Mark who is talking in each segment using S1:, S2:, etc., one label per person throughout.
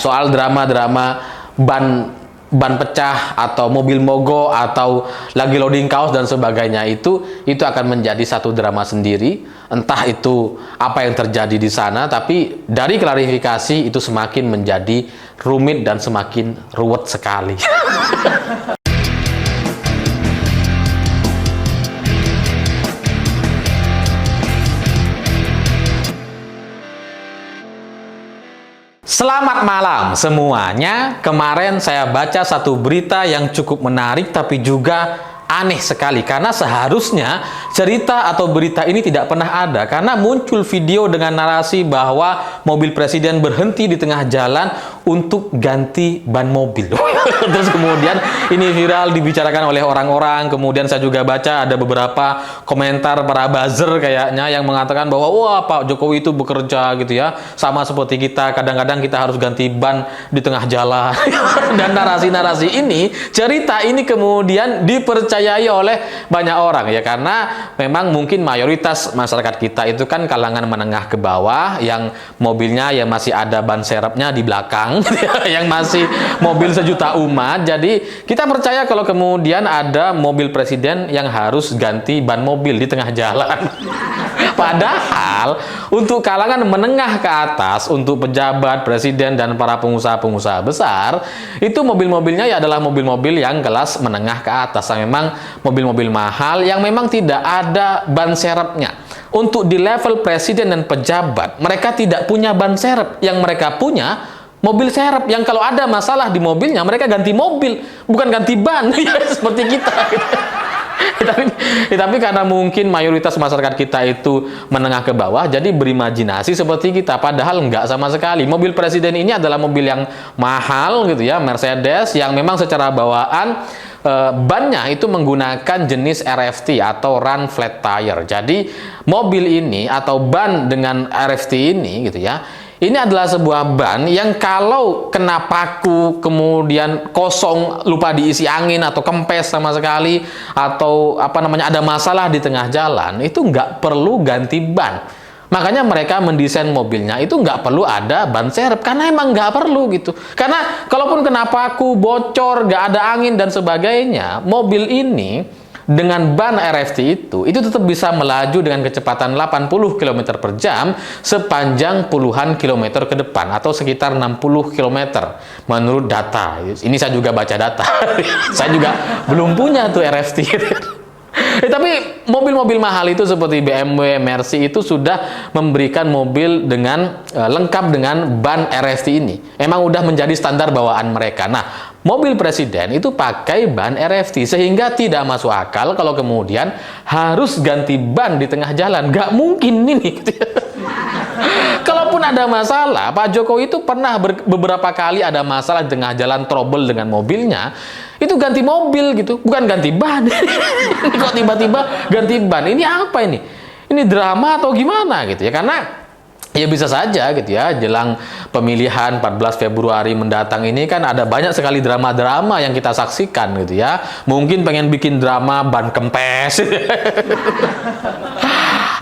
S1: soal drama-drama ban pecah atau mobil mogok atau lagi loading kaos dan sebagainya, itu akan menjadi satu drama sendiri. Entah itu apa yang terjadi di sana, tapi dari klarifikasi itu semakin menjadi rumit dan semakin ruwet sekali. Selamat malam semuanya. Kemarin saya baca satu berita yang cukup menarik tapi juga aneh sekali, karena seharusnya cerita atau berita ini tidak pernah ada, karena muncul video dengan narasi bahwa mobil presiden berhenti di tengah jalan untuk ganti ban mobil. Terus kemudian ini viral dibicarakan oleh orang-orang. Kemudian saya juga baca ada beberapa komentar para buzzer kayaknya yang mengatakan bahwa wah, Pak Jokowi itu bekerja gitu ya, sama seperti kita, kadang-kadang kita harus ganti ban di tengah jalan. Dan narasi-narasi ini, cerita ini kemudian dipercayai oleh banyak orang ya, karena memang mungkin mayoritas masyarakat kita itu kan kalangan menengah ke bawah, yang mobilnya yang masih ada ban serepnya di belakang, yang masih mobil sejuta umat. Jadi kita percaya kalau kemudian ada mobil presiden yang harus ganti ban mobil di tengah jalan. Padahal untuk kalangan menengah ke atas, untuk pejabat, presiden, dan para pengusaha-pengusaha besar, itu mobil-mobilnya ya adalah mobil-mobil yang kelas menengah ke atas, yang memang mobil-mobil mahal, yang memang tidak ada ban serepnya. Untuk di level presiden dan pejabat, mereka tidak punya ban serep. Yang mereka punya mobil serep, yang kalau ada masalah di mobilnya, mereka ganti mobil, bukan ganti ban. Seperti kita. Tapi karena mungkin mayoritas masyarakat kita itu menengah ke bawah, jadi berimajinasi seperti kita, padahal enggak sama sekali. Mobil presiden ini adalah mobil yang mahal gitu ya, Mercedes, yang memang secara bawaan bannya itu menggunakan jenis RFT atau Run Flat Tire. Jadi mobil ini atau ban dengan RFT ini gitu ya, ini adalah sebuah ban yang kalau kena paku, kemudian kosong, lupa diisi angin atau kempes sama sekali, atau ada masalah di tengah jalan, itu nggak perlu ganti ban. Makanya mereka mendesain mobilnya itu nggak perlu ada ban serep, karena emang nggak perlu gitu. Karena kalaupun kena paku, bocor, nggak ada angin dan sebagainya, mobil ini dengan ban RFT itu tetap bisa melaju dengan kecepatan 80 km per jam sepanjang puluhan kilometer ke depan, atau sekitar 60 km menurut data. Ini saya juga baca data. Saya juga belum punya tuh RFT. Tapi mobil-mobil mahal itu seperti BMW, Mercy itu sudah memberikan mobil dengan lengkap dengan ban RFT ini. Emang udah menjadi standar bawaan mereka. Nah, mobil presiden itu pakai ban RFT, sehingga tidak masuk akal kalau kemudian harus ganti ban di tengah jalan. Nggak mungkin ini. Kalaupun ada masalah, Pak Jokowi itu pernah beberapa kali ada masalah di tengah jalan, trouble dengan mobilnya, itu ganti mobil gitu, bukan ganti ban. Kok tiba-tiba ganti ban? Ini apa ini? Ini drama atau gimana gitu ya? Karena ya bisa saja gitu ya, jelang pemilihan 14 Februari mendatang ini kan ada banyak sekali drama-drama yang kita saksikan gitu ya. Mungkin pengen bikin drama ban kempes.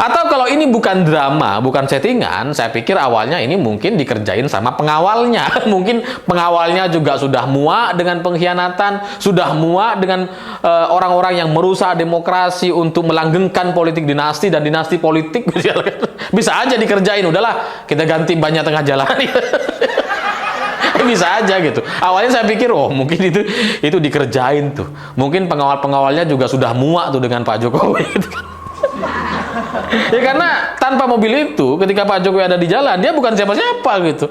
S1: Atau kalau ini bukan drama, bukan settingan, saya pikir awalnya ini mungkin dikerjain sama pengawalnya. Mungkin pengawalnya juga sudah muak dengan pengkhianatan, sudah muak dengan orang-orang yang merusak demokrasi untuk melanggengkan politik dinasti dan dinasti politik. Bisa aja dikerjain, udahlah kita ganti banyak tengah jalan. Bisa aja gitu. Awalnya saya pikir, oh mungkin itu dikerjain tuh. Mungkin pengawal-pengawalnya juga sudah muak tuh dengan Pak Jokowi. Ya karena tanpa mobil itu, ketika Pak Jokowi ada di jalan, dia bukan siapa-siapa gitu.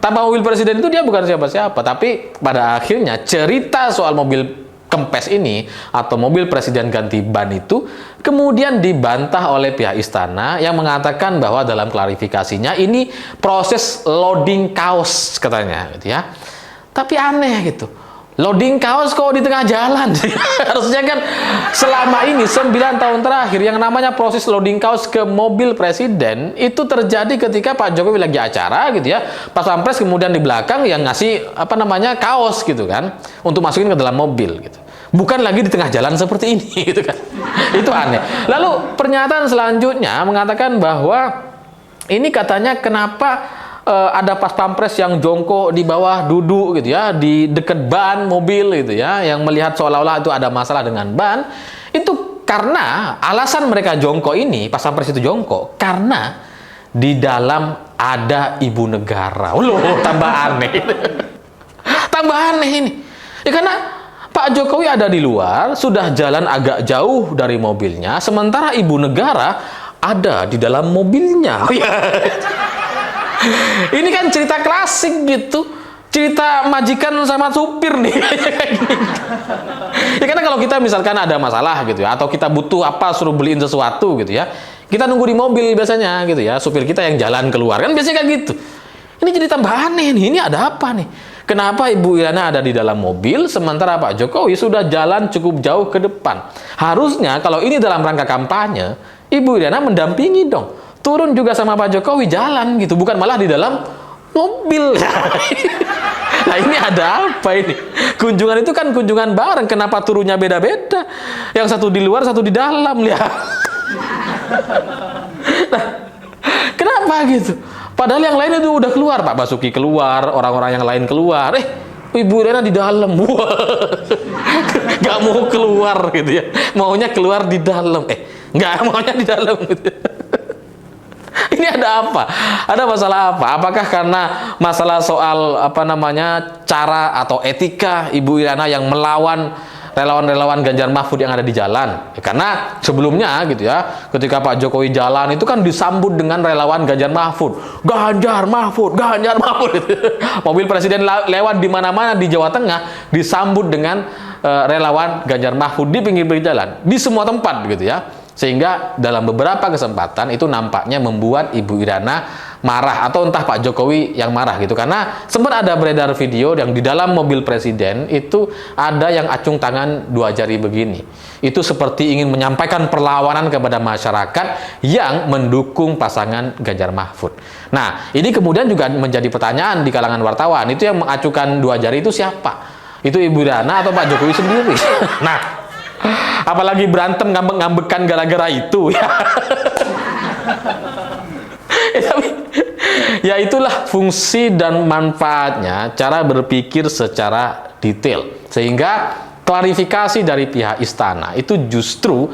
S1: Tanpa mobil presiden itu dia bukan siapa-siapa. Tapi pada akhirnya cerita soal mobil kempes ini atau mobil presiden ganti ban itu kemudian dibantah oleh pihak istana yang mengatakan bahwa dalam klarifikasinya ini proses loading kaos katanya gitu ya. Tapi aneh gitu. Loading kaos kok di tengah jalan? Harusnya kan selama ini 9 tahun terakhir yang namanya proses loading kaos ke mobil presiden itu terjadi ketika Pak Jokowi lagi acara gitu ya. Pas Pampres kemudian di belakang yang ngasih kaos gitu kan untuk masukin ke dalam mobil gitu. Bukan lagi di tengah jalan seperti ini gitu kan. Itu aneh. Lalu pernyataan selanjutnya mengatakan bahwa ini katanya kenapa ada pas pampres yang jongkok di bawah duduk gitu ya, di dekat ban mobil gitu ya, yang melihat seolah-olah itu ada masalah dengan ban. Itu karena alasan mereka jongkok ini, pas pampres itu jongkok, karena di dalam ada ibu negara. Loh, tambah aneh. Tambah aneh ini. Ya karena Pak Jokowi ada di luar, sudah jalan agak jauh dari mobilnya, sementara ibu negara ada di dalam mobilnya. Ini kan cerita klasik gitu, cerita majikan sama supir nih. Ya karena kalau kita misalkan ada masalah gitu ya, atau kita butuh apa, suruh beliin sesuatu gitu ya, kita nunggu di mobil biasanya gitu ya, supir kita yang jalan keluar, kan biasanya kayak gitu. Ini jadi tambah aneh nih, ini ada apa nih? Kenapa Ibu Iriana ada di dalam mobil, sementara Pak Jokowi sudah jalan cukup jauh ke depan? Harusnya kalau ini dalam rangka kampanye, Ibu Iriana mendampingi dong. Turun juga sama Pak Jokowi jalan gitu, bukan malah di dalam mobil. Nah ini ada apa ini? Kunjungan itu kan kunjungan bareng, kenapa turunnya beda-beda? Yang satu di luar, satu di dalam, lihat. Nah, kenapa gitu? Padahal yang lain itu udah keluar, Pak Basuki keluar, orang-orang yang lain keluar. Ibu Iriana di dalam, nggak mau keluar gitu ya, maunya keluar di dalam. Nggak maunya di dalam gitu. Ini ada apa? Ada masalah apa? Apakah karena masalah soal apa namanya cara atau etika Ibu Iriana yang melawan relawan-relawan Ganjar Mahfud yang ada di jalan? Ya, karena sebelumnya gitu ya, ketika Pak Jokowi jalan itu kan disambut dengan relawan Ganjar Mahfud. Ganjar Mahfud, Ganjar Mahfud. Mobil presiden lewat di mana-mana di Jawa Tengah disambut dengan relawan Ganjar Mahfud di pinggir-pinggir jalan, di semua tempat gitu ya. Sehingga dalam beberapa kesempatan itu nampaknya membuat Ibu Iriana marah, atau entah Pak Jokowi yang marah gitu, karena sempat ada beredar video yang di dalam mobil presiden itu ada yang acung tangan dua jari begini. Itu seperti ingin menyampaikan perlawanan kepada masyarakat yang mendukung pasangan Ganjar Mahfud. Nah, ini kemudian juga menjadi pertanyaan di kalangan wartawan, itu yang mengacungkan dua jari itu siapa? Itu Ibu Iriana atau Pak Jokowi sendiri? Nah, apalagi berantem ngambek-ngambekan gara-gara itu ya. Tapi ya itulah fungsi dan manfaatnya cara berpikir secara detail, sehingga klarifikasi dari pihak istana itu justru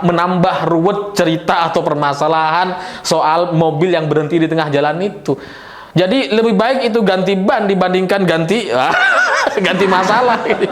S1: menambah ruwet cerita atau permasalahan soal mobil yang berhenti di tengah jalan itu. Jadi lebih baik itu ganti ban dibandingkan ganti masalah gitu.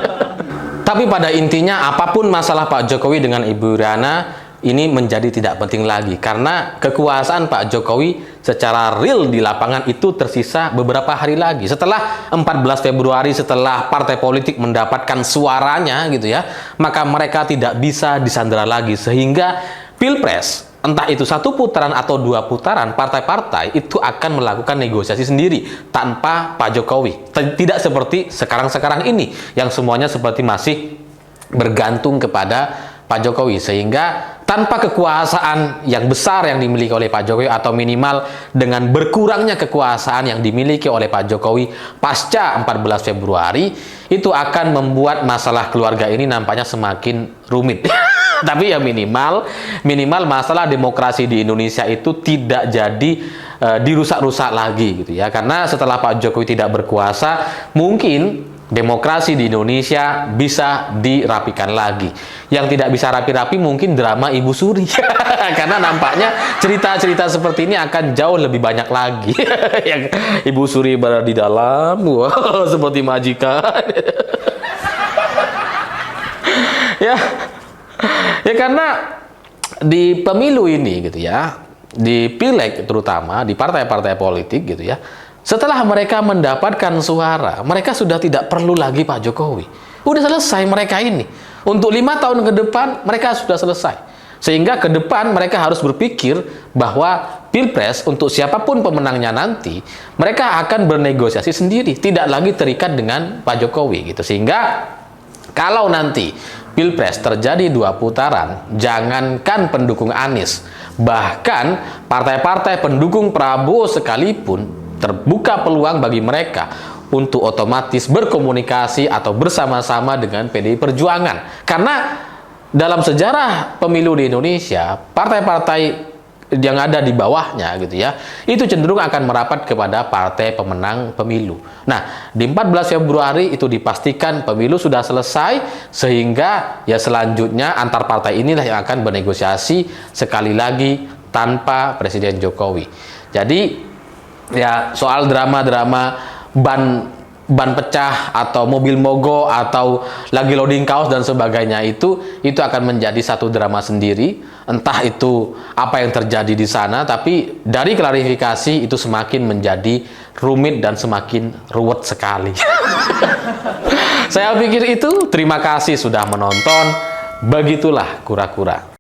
S1: Tapi pada intinya apapun masalah Pak Jokowi dengan Ibu Iriana ini menjadi tidak penting lagi, karena kekuasaan Pak Jokowi secara real di lapangan itu tersisa beberapa hari lagi. Setelah 14 Februari, setelah partai politik mendapatkan suaranya gitu ya, maka mereka tidak bisa disandera lagi, sehingga Pilpres, entah itu satu putaran atau dua putaran, partai-partai itu akan melakukan negosiasi sendiri tanpa Pak Jokowi. Tidak seperti sekarang-sekarang ini yang semuanya seperti masih bergantung kepada Pak Jokowi, sehingga tanpa kekuasaan yang besar yang dimiliki oleh Pak Jokowi, atau minimal dengan berkurangnya kekuasaan yang dimiliki oleh Pak Jokowi pasca 14 Februari, itu akan membuat masalah keluarga ini nampaknya semakin rumit. Tapi ya minimal masalah demokrasi di Indonesia itu tidak jadi dirusak-rusak lagi gitu ya. Karena setelah Pak Jokowi tidak berkuasa, mungkin demokrasi di Indonesia bisa dirapikan lagi. Yang tidak bisa rapi-rapi mungkin drama Ibu Suri. Karena nampaknya cerita-cerita seperti ini akan jauh lebih banyak lagi. Yang Ibu Suri berada di dalam, wow, seperti majikan. Ya karena di pemilu ini gitu ya, di pileg terutama, di partai-partai politik gitu ya, setelah mereka mendapatkan suara, mereka sudah tidak perlu lagi Pak Jokowi. Udah selesai mereka ini. Untuk 5 tahun ke depan, mereka sudah selesai. Sehingga ke depan mereka harus berpikir bahwa Pilpres untuk siapapun pemenangnya nanti, mereka akan bernegosiasi sendiri, tidak lagi terikat dengan Pak Jokowi gitu. Sehingga kalau nanti Pilpres terjadi 2 putaran, jangankan pendukung Anies, bahkan partai-partai pendukung Prabowo sekalipun terbuka peluang bagi mereka untuk otomatis berkomunikasi atau bersama-sama dengan PDI Perjuangan. Karena dalam sejarah pemilu di Indonesia, partai-partai yang ada di bawahnya gitu ya, itu cenderung akan merapat kepada partai pemenang pemilu. Nah, di 14 Februari itu dipastikan pemilu sudah selesai, sehingga ya selanjutnya antar partai inilah yang akan bernegosiasi sekali lagi tanpa Presiden Jokowi. Jadi ya soal drama-drama ban pecah atau mobil mogok atau lagi loading kaos dan sebagainya itu akan menjadi satu drama sendiri. Entah itu apa yang terjadi di sana, tapi dari klarifikasi itu semakin menjadi rumit dan semakin ruwet sekali. Saya pikir itu. Terima kasih sudah menonton. Begitulah kura-kura.